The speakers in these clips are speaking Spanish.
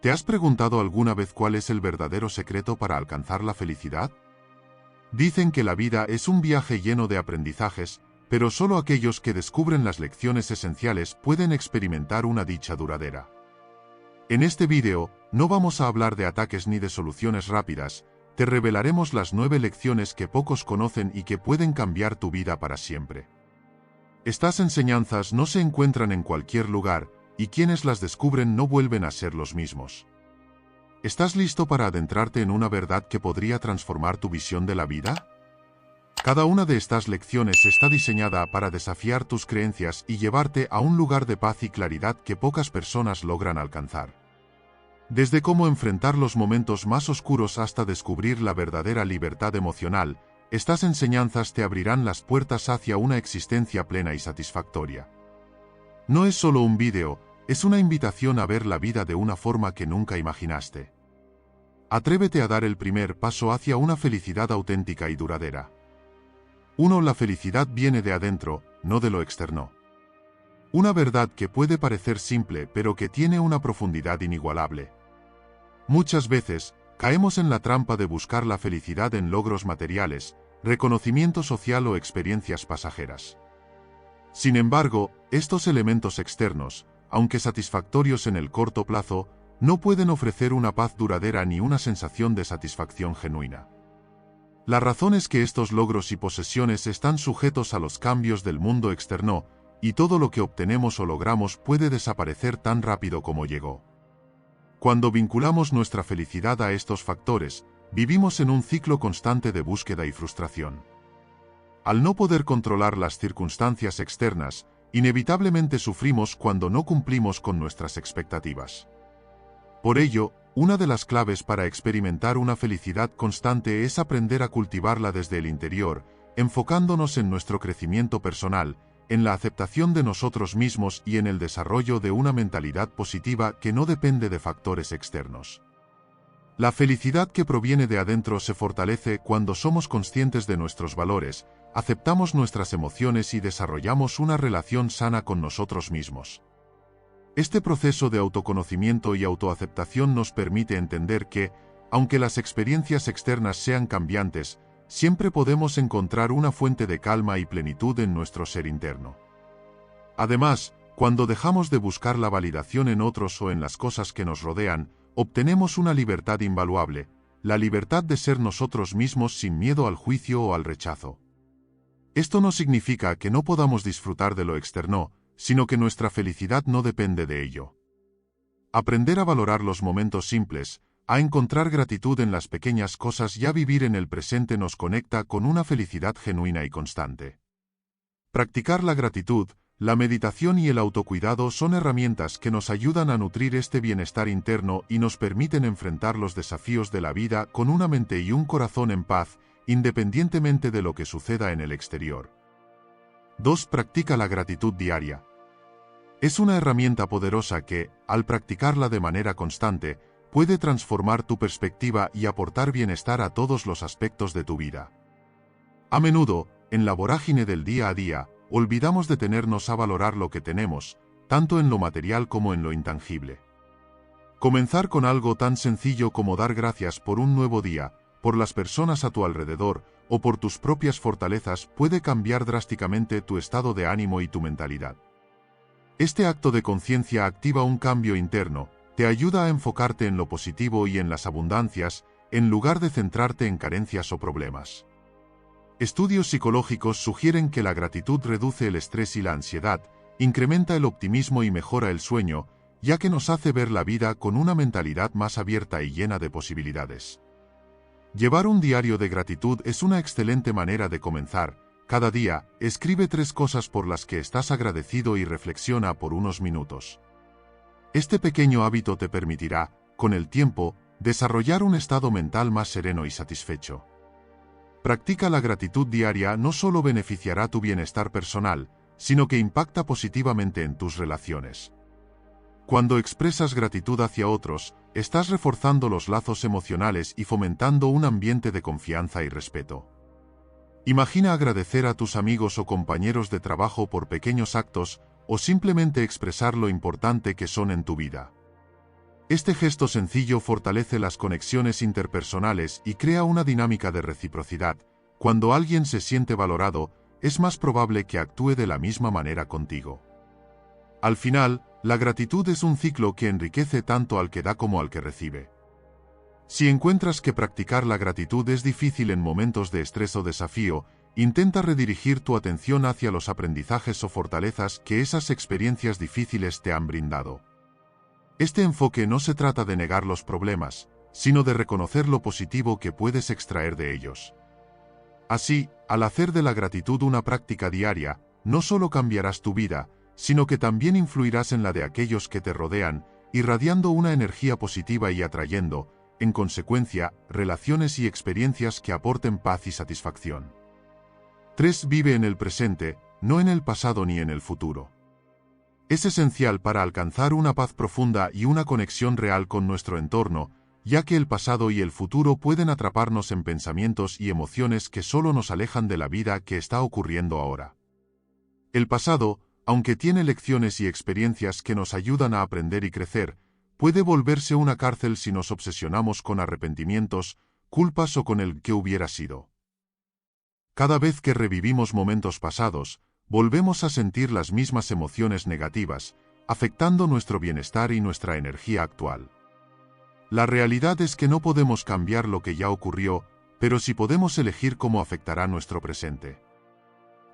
¿Te has preguntado alguna vez cuál es el verdadero secreto para alcanzar la felicidad? Dicen que la vida es un viaje lleno de aprendizajes, pero solo aquellos que descubren las lecciones esenciales pueden experimentar una dicha duradera. En este vídeo, no vamos a hablar de ataques ni de soluciones rápidas, te revelaremos las 9 lecciones que pocos conocen y que pueden cambiar tu vida para siempre. Estas enseñanzas no se encuentran en cualquier lugar, y quienes las descubren no vuelven a ser los mismos. ¿Estás listo para adentrarte en una verdad que podría transformar tu visión de la vida? Cada una de estas lecciones está diseñada para desafiar tus creencias y llevarte a un lugar de paz y claridad que pocas personas logran alcanzar. Desde cómo enfrentar los momentos más oscuros hasta descubrir la verdadera libertad emocional, estas enseñanzas te abrirán las puertas hacia una existencia plena y satisfactoria. No es solo un vídeo, es una invitación a ver la vida de una forma que nunca imaginaste. Atrévete a dar el primer paso hacia una felicidad auténtica y duradera. 1. La felicidad viene de adentro, no de lo externo. Una verdad que puede parecer simple pero que tiene una profundidad inigualable. Muchas veces, caemos en la trampa de buscar la felicidad en logros materiales, reconocimiento social o experiencias pasajeras. Sin embargo, estos elementos externos, aunque satisfactorios en el corto plazo, no pueden ofrecer una paz duradera ni una sensación de satisfacción genuina. La razón es que estos logros y posesiones están sujetos a los cambios del mundo externo, y todo lo que obtenemos o logramos puede desaparecer tan rápido como llegó. Cuando vinculamos nuestra felicidad a estos factores, vivimos en un ciclo constante de búsqueda y frustración. Al no poder controlar las circunstancias externas, inevitablemente sufrimos cuando no cumplimos con nuestras expectativas. Por ello, una de las claves para experimentar una felicidad constante es aprender a cultivarla desde el interior, enfocándonos en nuestro crecimiento personal, en la aceptación de nosotros mismos y en el desarrollo de una mentalidad positiva que no depende de factores externos. La felicidad que proviene de adentro se fortalece cuando somos conscientes de nuestros valores, aceptamos nuestras emociones y desarrollamos una relación sana con nosotros mismos. Este proceso de autoconocimiento y autoaceptación nos permite entender que, aunque las experiencias externas sean cambiantes, siempre podemos encontrar una fuente de calma y plenitud en nuestro ser interno. Además, cuando dejamos de buscar la validación en otros o en las cosas que nos rodean, obtenemos una libertad invaluable, la libertad de ser nosotros mismos sin miedo al juicio o al rechazo. Esto no significa que no podamos disfrutar de lo externo, sino que nuestra felicidad no depende de ello. Aprender a valorar los momentos simples, a encontrar gratitud en las pequeñas cosas y a vivir en el presente nos conecta con una felicidad genuina y constante. Practicar la gratitud, la meditación y el autocuidado son herramientas que nos ayudan a nutrir este bienestar interno y nos permiten enfrentar los desafíos de la vida con una mente y un corazón en paz, independientemente de lo que suceda en el exterior. 2. Practica la gratitud diaria. Es una herramienta poderosa que, al practicarla de manera constante, puede transformar tu perspectiva y aportar bienestar a todos los aspectos de tu vida. A menudo, en la vorágine del día a día, olvidamos detenernos a valorar lo que tenemos, tanto en lo material como en lo intangible. Comenzar con algo tan sencillo como dar gracias por un nuevo día, por las personas a tu alrededor, o por tus propias fortalezas puede cambiar drásticamente tu estado de ánimo y tu mentalidad. Este acto de conciencia activa un cambio interno, te ayuda a enfocarte en lo positivo y en las abundancias, en lugar de centrarte en carencias o problemas. Estudios psicológicos sugieren que la gratitud reduce el estrés y la ansiedad, incrementa el optimismo y mejora el sueño, ya que nos hace ver la vida con una mentalidad más abierta y llena de posibilidades. Llevar un diario de gratitud es una excelente manera de comenzar. Cada día, escribe 3 cosas por las que estás agradecido y reflexiona por unos minutos. Este pequeño hábito te permitirá, con el tiempo, desarrollar un estado mental más sereno y satisfecho. Practica la gratitud diaria no solo beneficiará tu bienestar personal, sino que impacta positivamente en tus relaciones. Cuando expresas gratitud hacia otros, estás reforzando los lazos emocionales y fomentando un ambiente de confianza y respeto. Imagina agradecer a tus amigos o compañeros de trabajo por pequeños actos, o simplemente expresar lo importante que son en tu vida. Este gesto sencillo fortalece las conexiones interpersonales y crea una dinámica de reciprocidad. Cuando alguien se siente valorado, es más probable que actúe de la misma manera contigo. Al final, la gratitud es un ciclo que enriquece tanto al que da como al que recibe. Si encuentras que practicar la gratitud es difícil en momentos de estrés o desafío, intenta redirigir tu atención hacia los aprendizajes o fortalezas que esas experiencias difíciles te han brindado. Este enfoque no se trata de negar los problemas, sino de reconocer lo positivo que puedes extraer de ellos. Así, al hacer de la gratitud una práctica diaria, no solo cambiarás tu vida, sino que también influirás en la de aquellos que te rodean, irradiando una energía positiva y atrayendo, en consecuencia, relaciones y experiencias que aporten paz y satisfacción. 3. Vive en el presente, no en el pasado ni en el futuro. Es esencial para alcanzar una paz profunda y una conexión real con nuestro entorno, ya que el pasado y el futuro pueden atraparnos en pensamientos y emociones que solo nos alejan de la vida que está ocurriendo ahora. El pasado, aunque tiene lecciones y experiencias que nos ayudan a aprender y crecer, puede volverse una cárcel si nos obsesionamos con arrepentimientos, culpas o con el que hubiera sido. Cada vez que revivimos momentos pasados, volvemos a sentir las mismas emociones negativas, afectando nuestro bienestar y nuestra energía actual. La realidad es que no podemos cambiar lo que ya ocurrió, pero sí podemos elegir cómo afectará nuestro presente.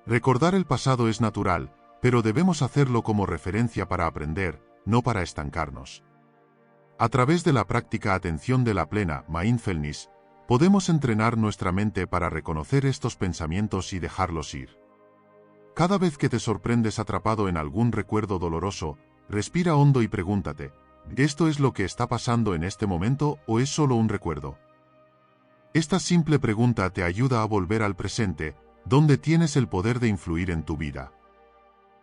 Recordar el pasado es natural, pero debemos hacerlo como referencia para aprender, no para estancarnos. A través de la práctica atención de la plena, mindfulness, podemos entrenar nuestra mente para reconocer estos pensamientos y dejarlos ir. Cada vez que te sorprendes atrapado en algún recuerdo doloroso, respira hondo y pregúntate, ¿esto es lo que está pasando en este momento o es solo un recuerdo? Esta simple pregunta te ayuda a volver al presente, donde tienes el poder de influir en tu vida.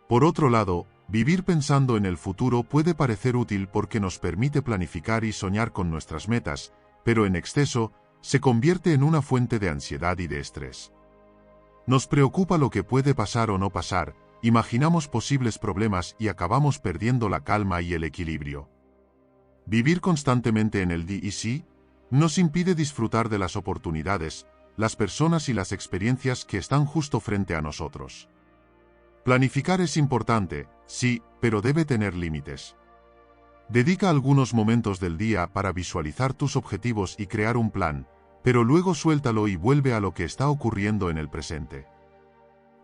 Por otro lado, vivir pensando en el futuro puede parecer útil porque nos permite planificar y soñar con nuestras metas, pero en exceso, se convierte en una fuente de ansiedad y de estrés. Nos preocupa lo que puede pasar o no pasar, imaginamos posibles problemas y acabamos perdiendo la calma y el equilibrio. Vivir constantemente en el di y sí nos impide disfrutar de las oportunidades, las personas y las experiencias que están justo frente a nosotros. Planificar es importante, sí, pero debe tener límites. Dedica algunos momentos del día para visualizar tus objetivos y crear un plan, pero luego suéltalo y vuelve a lo que está ocurriendo en el presente.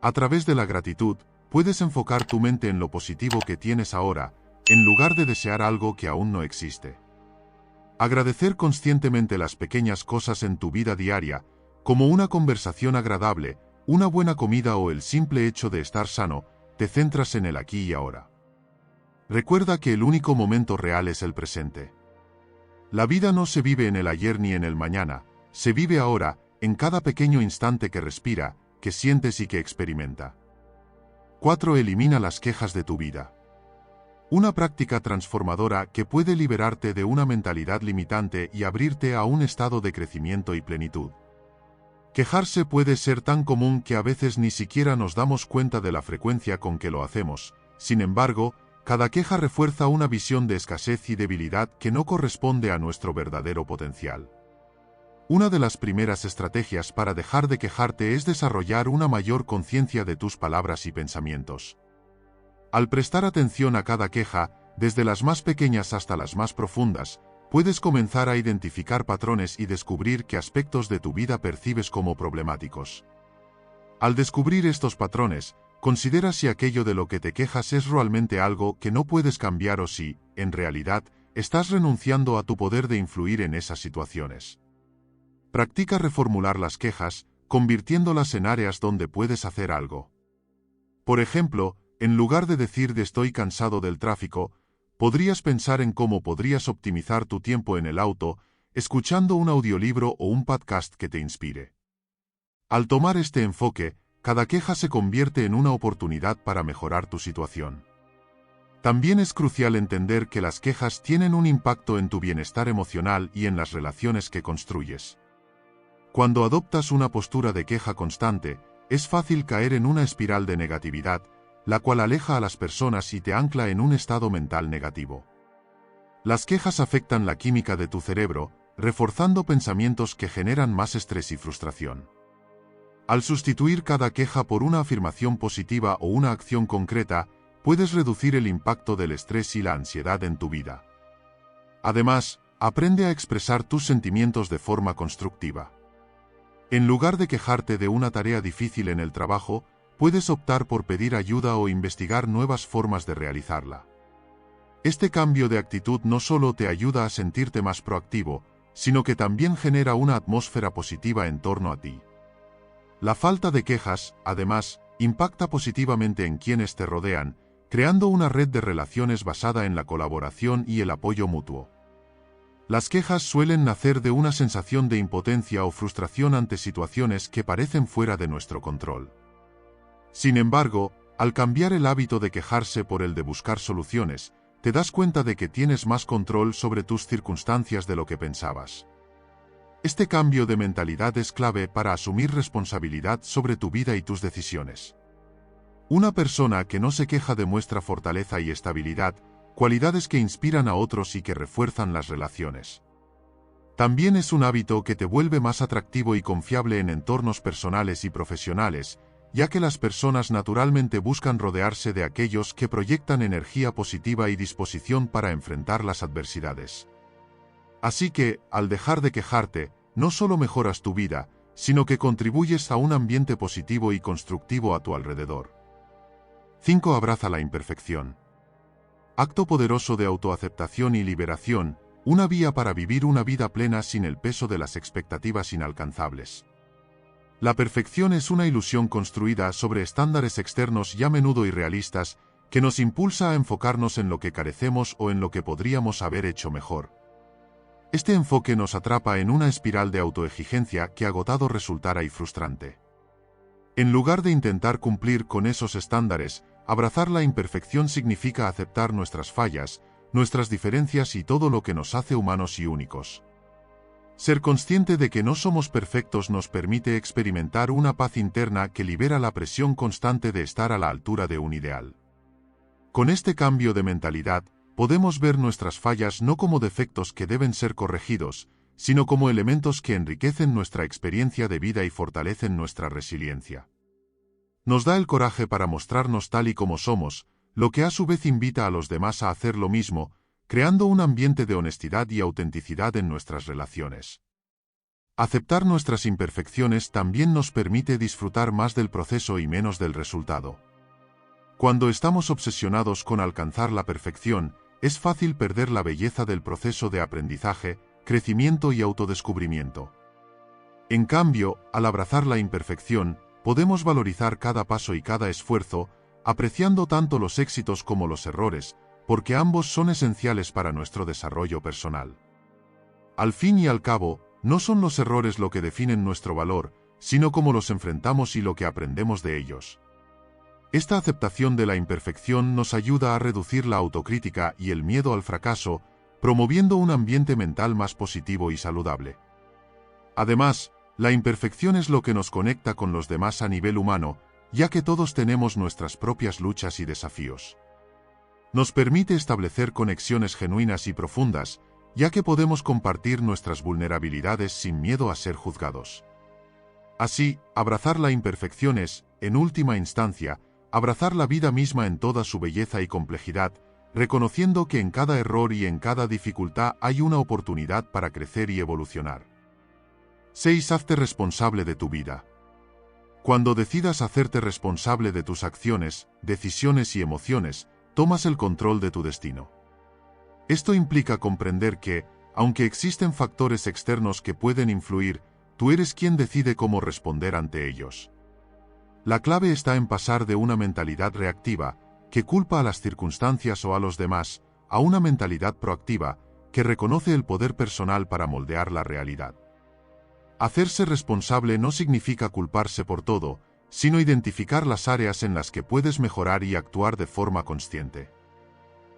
A través de la gratitud, puedes enfocar tu mente en lo positivo que tienes ahora, en lugar de desear algo que aún no existe. Agradecer conscientemente las pequeñas cosas en tu vida diaria, como una conversación agradable, una buena comida o el simple hecho de estar sano, te centras en el aquí y ahora. Recuerda que el único momento real es el presente. La vida no se vive en el ayer ni en el mañana, se vive ahora, en cada pequeño instante que respira, que sientes y que experimenta. 4. Elimina las quejas de tu vida. Una práctica transformadora que puede liberarte de una mentalidad limitante y abrirte a un estado de crecimiento y plenitud. Quejarse puede ser tan común que a veces ni siquiera nos damos cuenta de la frecuencia con que lo hacemos. Sin embargo, cada queja refuerza una visión de escasez y debilidad que no corresponde a nuestro verdadero potencial. Una de las primeras estrategias para dejar de quejarte es desarrollar una mayor conciencia de tus palabras y pensamientos. Al prestar atención a cada queja, desde las más pequeñas hasta las más profundas, puedes comenzar a identificar patrones y descubrir qué aspectos de tu vida percibes como problemáticos. Al descubrir estos patrones, considera si aquello de lo que te quejas es realmente algo que no puedes cambiar o si, en realidad, estás renunciando a tu poder de influir en esas situaciones. Practica reformular las quejas, convirtiéndolas en áreas donde puedes hacer algo. Por ejemplo, en lugar de decir de estoy cansado del tráfico, podrías pensar en cómo podrías optimizar tu tiempo en el auto, escuchando un audiolibro o un podcast que te inspire. Al tomar este enfoque, cada queja se convierte en una oportunidad para mejorar tu situación. También es crucial entender que las quejas tienen un impacto en tu bienestar emocional y en las relaciones que construyes. Cuando adoptas una postura de queja constante, es fácil caer en una espiral de negatividad, la cual aleja a las personas y te ancla en un estado mental negativo. Las quejas afectan la química de tu cerebro, reforzando pensamientos que generan más estrés y frustración. Al sustituir cada queja por una afirmación positiva o una acción concreta, puedes reducir el impacto del estrés y la ansiedad en tu vida. Además, aprende a expresar tus sentimientos de forma constructiva. En lugar de quejarte de una tarea difícil en el trabajo, puedes optar por pedir ayuda o investigar nuevas formas de realizarla. Este cambio de actitud no solo te ayuda a sentirte más proactivo, sino que también genera una atmósfera positiva en torno a ti. La falta de quejas, además, impacta positivamente en quienes te rodean, creando una red de relaciones basada en la colaboración y el apoyo mutuo. Las quejas suelen nacer de una sensación de impotencia o frustración ante situaciones que parecen fuera de nuestro control. Sin embargo, al cambiar el hábito de quejarse por el de buscar soluciones, te das cuenta de que tienes más control sobre tus circunstancias de lo que pensabas. Este cambio de mentalidad es clave para asumir responsabilidad sobre tu vida y tus decisiones. Una persona que no se queja demuestra fortaleza y estabilidad, cualidades que inspiran a otros y que refuerzan las relaciones. También es un hábito que te vuelve más atractivo y confiable en entornos personales y profesionales, ya que las personas naturalmente buscan rodearse de aquellos que proyectan energía positiva y disposición para enfrentar las adversidades. Así que, al dejar de quejarte, no solo mejoras tu vida, sino que contribuyes a un ambiente positivo y constructivo a tu alrededor. 5. Abraza la imperfección. Acto poderoso de autoaceptación y liberación, una vía para vivir una vida plena sin el peso de las expectativas inalcanzables. La perfección es una ilusión construida sobre estándares externos y a menudo irrealistas, que nos impulsa a enfocarnos en lo que carecemos o en lo que podríamos haber hecho mejor. Este enfoque nos atrapa en una espiral de autoexigencia que agotado resultará y frustrante. En lugar de intentar cumplir con esos estándares, abrazar la imperfección significa aceptar nuestras fallas, nuestras diferencias y todo lo que nos hace humanos y únicos. Ser consciente de que no somos perfectos nos permite experimentar una paz interna que libera la presión constante de estar a la altura de un ideal. Con este cambio de mentalidad, podemos ver nuestras fallas no como defectos que deben ser corregidos, sino como elementos que enriquecen nuestra experiencia de vida y fortalecen nuestra resiliencia. Nos da el coraje para mostrarnos tal y como somos, lo que a su vez invita a los demás a hacer lo mismo, creando un ambiente de honestidad y autenticidad en nuestras relaciones. Aceptar nuestras imperfecciones también nos permite disfrutar más del proceso y menos del resultado. Cuando estamos obsesionados con alcanzar la perfección, es fácil perder la belleza del proceso de aprendizaje, crecimiento y autodescubrimiento. En cambio, al abrazar la imperfección, podemos valorizar cada paso y cada esfuerzo, apreciando tanto los éxitos como los errores, porque ambos son esenciales para nuestro desarrollo personal. Al fin y al cabo, no son los errores lo que definen nuestro valor, sino cómo los enfrentamos y lo que aprendemos de ellos. Esta aceptación de la imperfección nos ayuda a reducir la autocrítica y el miedo al fracaso, promoviendo un ambiente mental más positivo y saludable. Además, la imperfección es lo que nos conecta con los demás a nivel humano, ya que todos tenemos nuestras propias luchas y desafíos. Nos permite establecer conexiones genuinas y profundas, ya que podemos compartir nuestras vulnerabilidades sin miedo a ser juzgados. Así, abrazar la imperfección es, en última instancia, abrazar la vida misma en toda su belleza y complejidad, reconociendo que en cada error y en cada dificultad hay una oportunidad para crecer y evolucionar. 6. Hazte responsable de tu vida. Cuando decidas hacerte responsable de tus acciones, decisiones y emociones, tomas el control de tu destino. Esto implica comprender que, aunque existen factores externos que pueden influir, tú eres quien decide cómo responder ante ellos. La clave está en pasar de una mentalidad reactiva, que culpa a las circunstancias o a los demás, a una mentalidad proactiva, que reconoce el poder personal para moldear la realidad. Hacerse responsable no significa culparse por todo, sino identificar las áreas en las que puedes mejorar y actuar de forma consciente.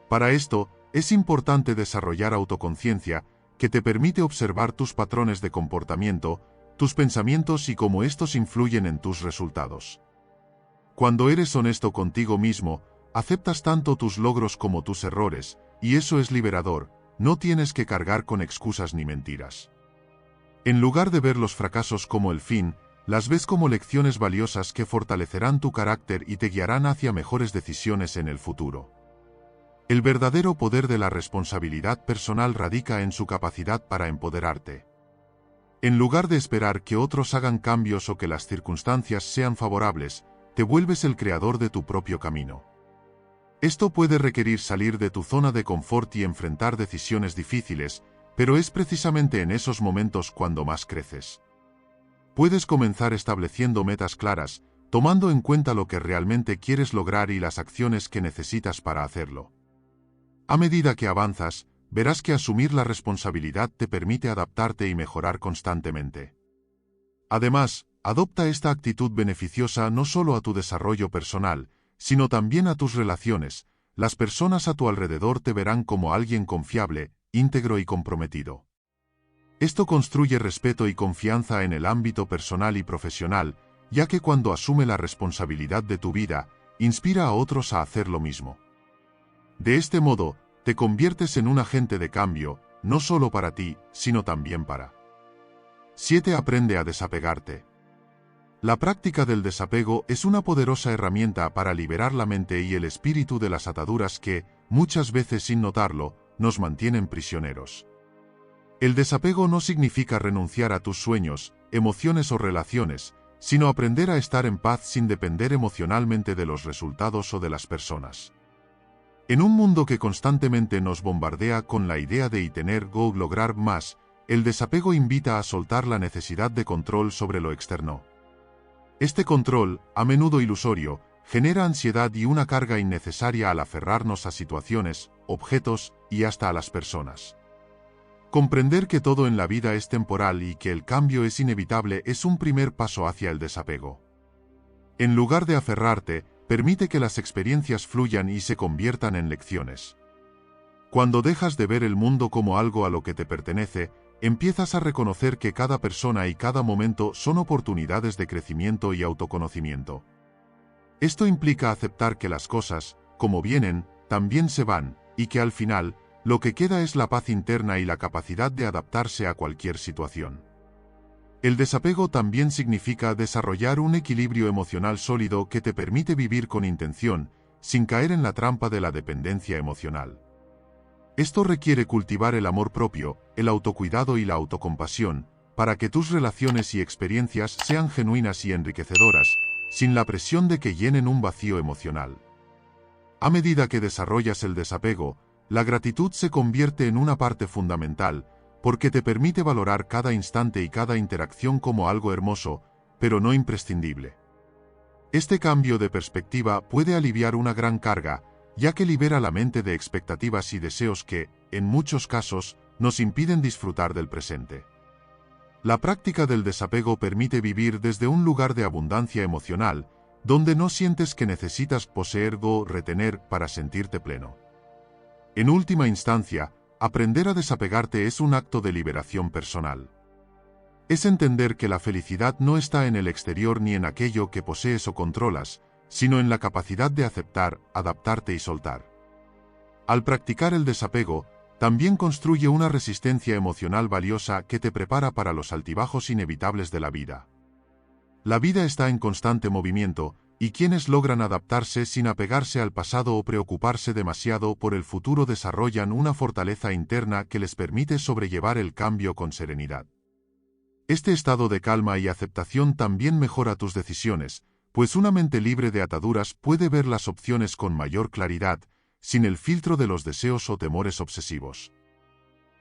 Para esto, es importante desarrollar autoconciencia, que te permite observar tus patrones de comportamiento, tus pensamientos y cómo estos influyen en tus resultados. Cuando eres honesto contigo mismo, aceptas tanto tus logros como tus errores, y eso es liberador, no tienes que cargar con excusas ni mentiras. En lugar de ver los fracasos como el fin, las ves como lecciones valiosas que fortalecerán tu carácter y te guiarán hacia mejores decisiones en el futuro. El verdadero poder de la responsabilidad personal radica en su capacidad para empoderarte. En lugar de esperar que otros hagan cambios o que las circunstancias sean favorables, te vuelves el creador de tu propio camino. Esto puede requerir salir de tu zona de confort y enfrentar decisiones difíciles, pero es precisamente en esos momentos cuando más creces. Puedes comenzar estableciendo metas claras, tomando en cuenta lo que realmente quieres lograr y las acciones que necesitas para hacerlo. A medida que avanzas, verás que asumir la responsabilidad te permite adaptarte y mejorar constantemente. Además, adopta esta actitud beneficiosa no solo a tu desarrollo personal, sino también a tus relaciones. Las personas a tu alrededor te verán como alguien confiable, íntegro y comprometido. Esto construye respeto y confianza en el ámbito personal y profesional, ya que cuando asume la responsabilidad de tu vida, inspira a otros a hacer lo mismo. De este modo, te conviertes en un agente de cambio, no solo para ti, sino también para. 7. Aprende a desapegarte. La práctica del desapego es una poderosa herramienta para liberar la mente y el espíritu de las ataduras que, muchas veces sin notarlo, nos mantienen prisioneros. El desapego no significa renunciar a tus sueños, emociones o relaciones, sino aprender a estar en paz sin depender emocionalmente de los resultados o de las personas. En un mundo que constantemente nos bombardea con la idea de tener o lograr más, el desapego invita a soltar la necesidad de control sobre lo externo. Este control, a menudo ilusorio, genera ansiedad y una carga innecesaria al aferrarnos a situaciones, objetos y hasta a las personas. Comprender que todo en la vida es temporal y que el cambio es inevitable es un primer paso hacia el desapego. En lugar de aferrarte, permite que las experiencias fluyan y se conviertan en lecciones. Cuando dejas de ver el mundo como algo a lo que te pertenece, empiezas a reconocer que cada persona y cada momento son oportunidades de crecimiento y autoconocimiento. Esto implica aceptar que las cosas, como vienen, también se van, y que al final, lo que queda es la paz interna y la capacidad de adaptarse a cualquier situación. El desapego también significa desarrollar un equilibrio emocional sólido que te permite vivir con intención, sin caer en la trampa de la dependencia emocional. Esto requiere cultivar el amor propio, el autocuidado y la autocompasión, para que tus relaciones y experiencias sean genuinas y enriquecedoras, sin la presión de que llenen un vacío emocional. A medida que desarrollas el desapego, la gratitud se convierte en una parte fundamental, porque te permite valorar cada instante y cada interacción como algo hermoso, pero no imprescindible. Este cambio de perspectiva puede aliviar una gran carga, ya que libera la mente de expectativas y deseos que, en muchos casos, nos impiden disfrutar del presente. La práctica del desapego permite vivir desde un lugar de abundancia emocional, donde no sientes que necesitas poseer o retener para sentirte pleno. En última instancia, aprender a desapegarte es un acto de liberación personal. Es entender que la felicidad no está en el exterior ni en aquello que posees o controlas, sino en la capacidad de aceptar, adaptarte y soltar. Al practicar el desapego, también construye una resistencia emocional valiosa que te prepara para los altibajos inevitables de la vida. La vida está en constante movimiento, y quienes logran adaptarse sin apegarse al pasado o preocuparse demasiado por el futuro desarrollan una fortaleza interna que les permite sobrellevar el cambio con serenidad. Este estado de calma y aceptación también mejora tus decisiones, pues una mente libre de ataduras puede ver las opciones con mayor claridad, sin el filtro de los deseos o temores obsesivos.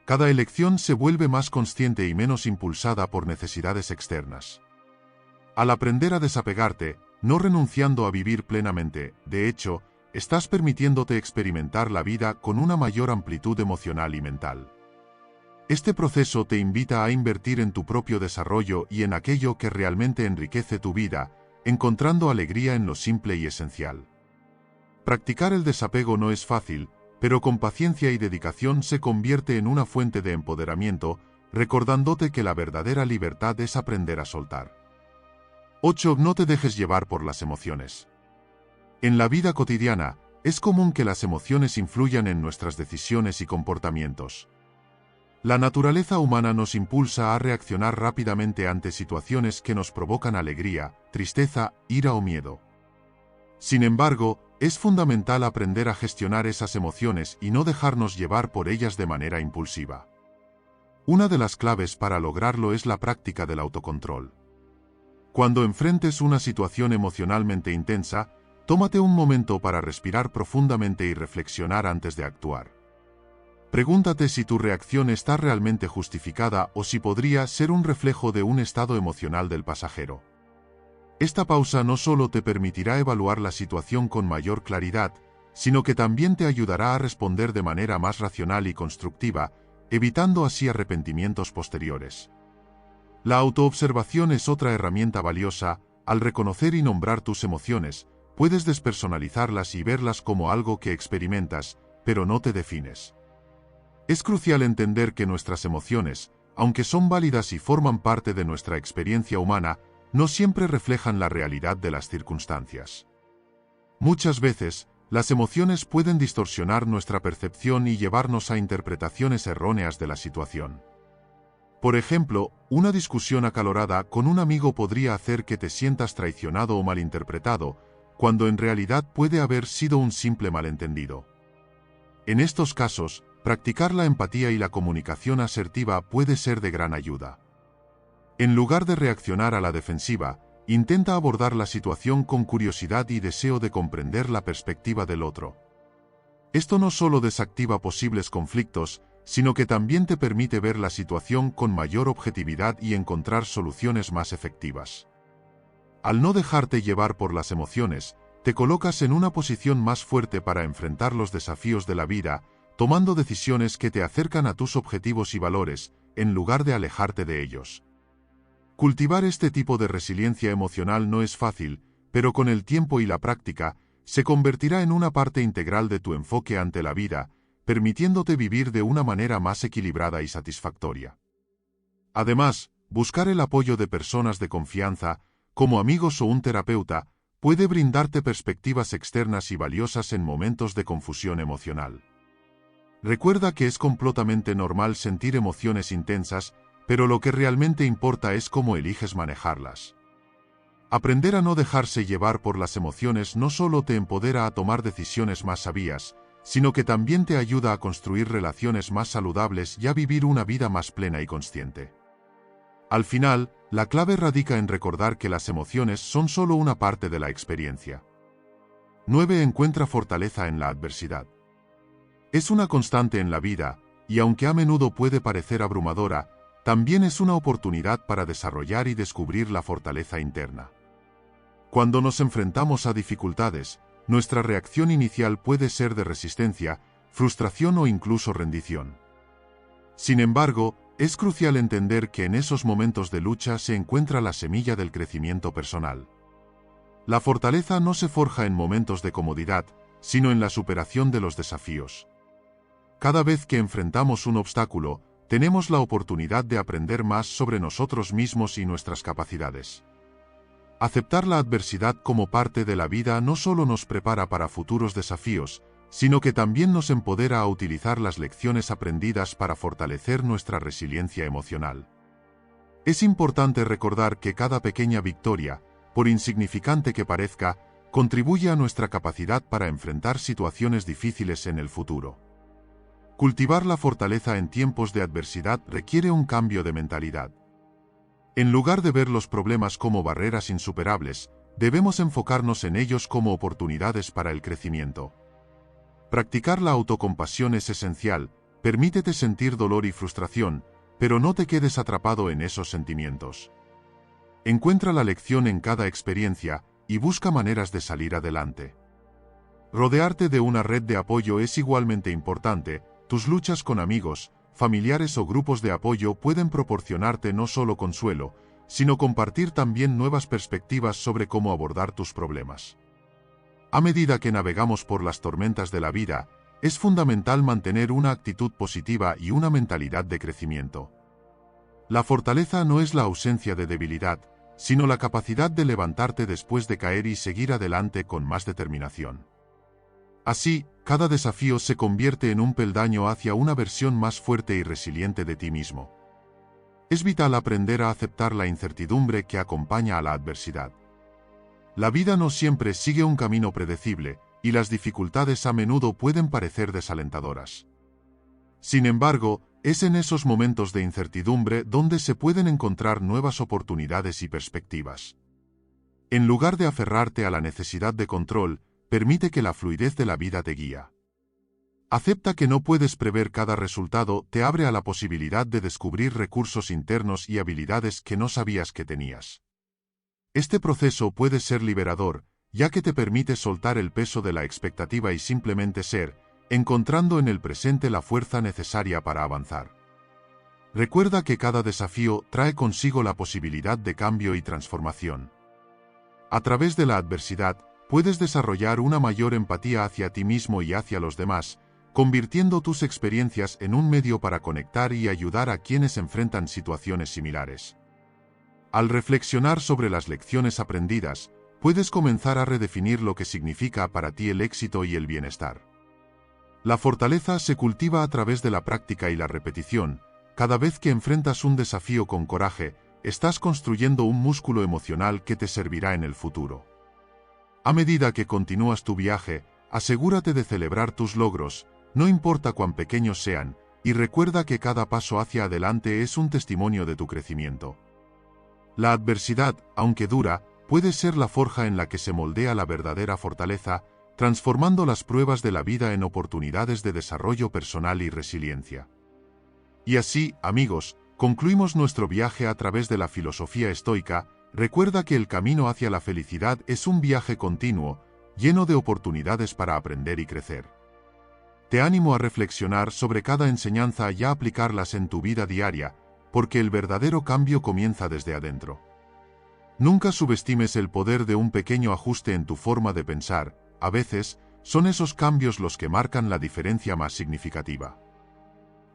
Cada elección se vuelve más consciente y menos impulsada por necesidades externas. Al aprender a desapegarte, no renunciando a vivir plenamente, de hecho, estás permitiéndote experimentar la vida con una mayor amplitud emocional y mental. Este proceso te invita a invertir en tu propio desarrollo y en aquello que realmente enriquece tu vida, encontrando alegría en lo simple y esencial. Practicar el desapego no es fácil, pero con paciencia y dedicación se convierte en una fuente de empoderamiento, recordándote que la verdadera libertad es aprender a soltar. 8. No te dejes llevar por las emociones. En la vida cotidiana, es común que las emociones influyan en nuestras decisiones y comportamientos. La naturaleza humana nos impulsa a reaccionar rápidamente ante situaciones que nos provocan alegría, tristeza, ira o miedo. Sin embargo, es fundamental aprender a gestionar esas emociones y no dejarnos llevar por ellas de manera impulsiva. Una de las claves para lograrlo es la práctica del autocontrol. Cuando enfrentes una situación emocionalmente intensa, tómate un momento para respirar profundamente y reflexionar antes de actuar. Pregúntate si tu reacción está realmente justificada o si podría ser un reflejo de un estado emocional del pasajero. Esta pausa no solo te permitirá evaluar la situación con mayor claridad, sino que también te ayudará a responder de manera más racional y constructiva, evitando así arrepentimientos posteriores. La autoobservación es otra herramienta valiosa. Al reconocer y nombrar tus emociones, puedes despersonalizarlas y verlas como algo que experimentas, pero no te defines. Es crucial entender que nuestras emociones, aunque son válidas y forman parte de nuestra experiencia humana, no siempre reflejan la realidad de las circunstancias. Muchas veces, las emociones pueden distorsionar nuestra percepción y llevarnos a interpretaciones erróneas de la situación. Por ejemplo, una discusión acalorada con un amigo podría hacer que te sientas traicionado o malinterpretado, cuando en realidad puede haber sido un simple malentendido. En estos casos, practicar la empatía y la comunicación asertiva puede ser de gran ayuda. En lugar de reaccionar a la defensiva, intenta abordar la situación con curiosidad y deseo de comprender la perspectiva del otro. Esto no solo desactiva posibles conflictos, sino que también te permite ver la situación con mayor objetividad y encontrar soluciones más efectivas. Al no dejarte llevar por las emociones, te colocas en una posición más fuerte para enfrentar los desafíos de la vida, tomando decisiones que te acercan a tus objetivos y valores, en lugar de alejarte de ellos. Cultivar este tipo de resiliencia emocional no es fácil, pero con el tiempo y la práctica, se convertirá en una parte integral de tu enfoque ante la vida, permitiéndote vivir de una manera más equilibrada y satisfactoria. Además, buscar el apoyo de personas de confianza, como amigos o un terapeuta, puede brindarte perspectivas externas y valiosas en momentos de confusión emocional. Recuerda que es completamente normal sentir emociones intensas, pero lo que realmente importa es cómo eliges manejarlas. Aprender a no dejarse llevar por las emociones no solo te empodera a tomar decisiones más sabias, sino que también te ayuda a construir relaciones más saludables y a vivir una vida más plena y consciente. Al final, la clave radica en recordar que las emociones son solo una parte de la experiencia. 9. Encuentra fortaleza en la adversidad. Es una constante en la vida, y aunque a menudo puede parecer abrumadora, también es una oportunidad para desarrollar y descubrir la fortaleza interna. Cuando nos enfrentamos a dificultades, nuestra reacción inicial puede ser de resistencia, frustración o incluso rendición. Sin embargo, es crucial entender que en esos momentos de lucha se encuentra la semilla del crecimiento personal. La fortaleza no se forja en momentos de comodidad, sino en la superación de los desafíos. Cada vez que enfrentamos un obstáculo, tenemos la oportunidad de aprender más sobre nosotros mismos y nuestras capacidades. Aceptar la adversidad como parte de la vida no solo nos prepara para futuros desafíos, sino que también nos empodera a utilizar las lecciones aprendidas para fortalecer nuestra resiliencia emocional. Es importante recordar que cada pequeña victoria, por insignificante que parezca, contribuye a nuestra capacidad para enfrentar situaciones difíciles en el futuro. Cultivar la fortaleza en tiempos de adversidad requiere un cambio de mentalidad. En lugar de ver los problemas como barreras insuperables, debemos enfocarnos en ellos como oportunidades para el crecimiento. Practicar la autocompasión es esencial. Permítete sentir dolor y frustración, pero no te quedes atrapado en esos sentimientos. Encuentra la lección en cada experiencia y busca maneras de salir adelante. Rodearte de una red de apoyo es igualmente importante. Tus luchas con amigos, familiares o grupos de apoyo pueden proporcionarte no solo consuelo, sino compartir también nuevas perspectivas sobre cómo abordar tus problemas. A medida que navegamos por las tormentas de la vida, es fundamental mantener una actitud positiva y una mentalidad de crecimiento. La fortaleza no es la ausencia de debilidad, sino la capacidad de levantarte después de caer y seguir adelante con más determinación. Así, cada desafío se convierte en un peldaño hacia una versión más fuerte y resiliente de ti mismo. Es vital aprender a aceptar la incertidumbre que acompaña a la adversidad. La vida no siempre sigue un camino predecible, y las dificultades a menudo pueden parecer desalentadoras. Sin embargo, es en esos momentos de incertidumbre donde se pueden encontrar nuevas oportunidades y perspectivas. En lugar de aferrarte a la necesidad de control, permite que la fluidez de la vida te guíe. Acepta que no puedes prever cada resultado, te abre a la posibilidad de descubrir recursos internos y habilidades que no sabías que tenías. Este proceso puede ser liberador, ya que te permite soltar el peso de la expectativa y simplemente ser, encontrando en el presente la fuerza necesaria para avanzar. Recuerda que cada desafío trae consigo la posibilidad de cambio y transformación. A través de la adversidad, puedes desarrollar una mayor empatía hacia ti mismo y hacia los demás, convirtiendo tus experiencias en un medio para conectar y ayudar a quienes enfrentan situaciones similares. Al reflexionar sobre las lecciones aprendidas, puedes comenzar a redefinir lo que significa para ti el éxito y el bienestar. La fortaleza se cultiva a través de la práctica y la repetición. Cada vez que enfrentas un desafío con coraje, estás construyendo un músculo emocional que te servirá en el futuro. A medida que continúas tu viaje, asegúrate de celebrar tus logros, no importa cuán pequeños sean, y recuerda que cada paso hacia adelante es un testimonio de tu crecimiento. La adversidad, aunque dura, puede ser la forja en la que se moldea la verdadera fortaleza, transformando las pruebas de la vida en oportunidades de desarrollo personal y resiliencia. Y así, amigos, concluimos nuestro viaje a través de la filosofía estoica. Recuerda que el camino hacia la felicidad es un viaje continuo, lleno de oportunidades para aprender y crecer. Te animo a reflexionar sobre cada enseñanza y a aplicarlas en tu vida diaria, porque el verdadero cambio comienza desde adentro. Nunca subestimes el poder de un pequeño ajuste en tu forma de pensar. A veces, son esos cambios los que marcan la diferencia más significativa.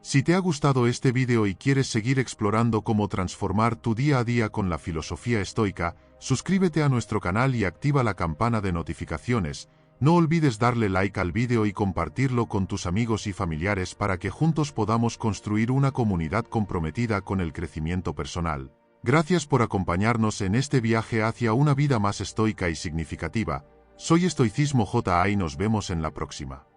Si te ha gustado este vídeo y quieres seguir explorando cómo transformar tu día a día con la filosofía estoica, suscríbete a nuestro canal y activa la campana de notificaciones. No olvides darle like al vídeo y compartirlo con tus amigos y familiares para que juntos podamos construir una comunidad comprometida con el crecimiento personal. Gracias por acompañarnos en este viaje hacia una vida más estoica y significativa. Soy Estoicismo JA y nos vemos en la próxima.